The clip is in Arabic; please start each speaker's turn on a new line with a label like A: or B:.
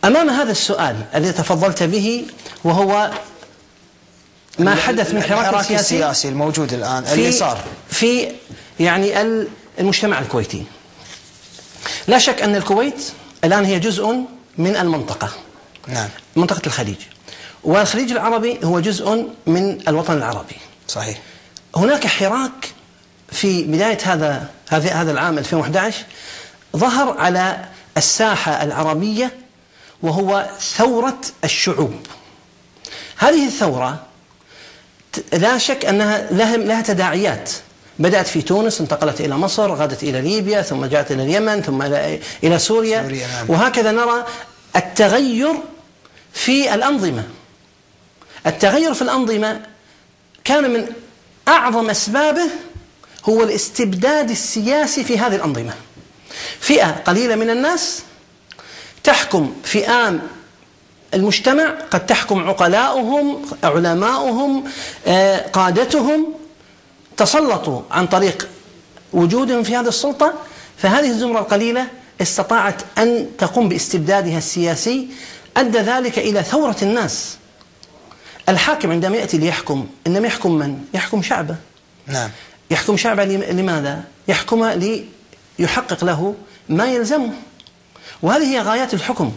A: أمام هذا السؤال الذي تفضلت به، وهو ما حدث من حراك
B: السياسي الموجود الآن اللي صار
A: في يعني المجتمع الكويتي، لا شك أن الكويت الآن هي جزء من المنطقة،
B: نعم،
A: منطقة الخليج، والخليج العربي هو جزء من الوطن العربي.
B: صحيح.
A: هناك حراك في بداية هذا العام 2011 ظهر على الساحة العربية، وهو ثورة الشعوب. هذه الثورة لا شك أنها لها تداعيات، بدأت في تونس، انتقلت إلى مصر، غادت إلى ليبيا، ثم جاءت إلى اليمن، ثم إلى سوريا.
B: نعم.
A: وهكذا نرى التغير في الأنظمة. التغير في الأنظمة كان من أعظم أسبابه هو الاستبداد السياسي في هذه الأنظمة. فئة قليلة من الناس تحكم فئام المجتمع، قد تحكم عقلاؤهم، علماؤهم، قادتهم، تسلطوا عن طريق وجودهم في هذه السلطة. فهذه الزمرة القليلة استطاعت أن تقوم باستبدادها السياسي، أدى ذلك إلى ثورة الناس. الحاكم عندما يأتي ليحكم إنما يحكم من؟ يحكم شعبه.
B: نعم.
A: يحكم شعبه لماذا؟ يحكم ليحقق له ما يلزمه، وهذه هي غايات الحكم.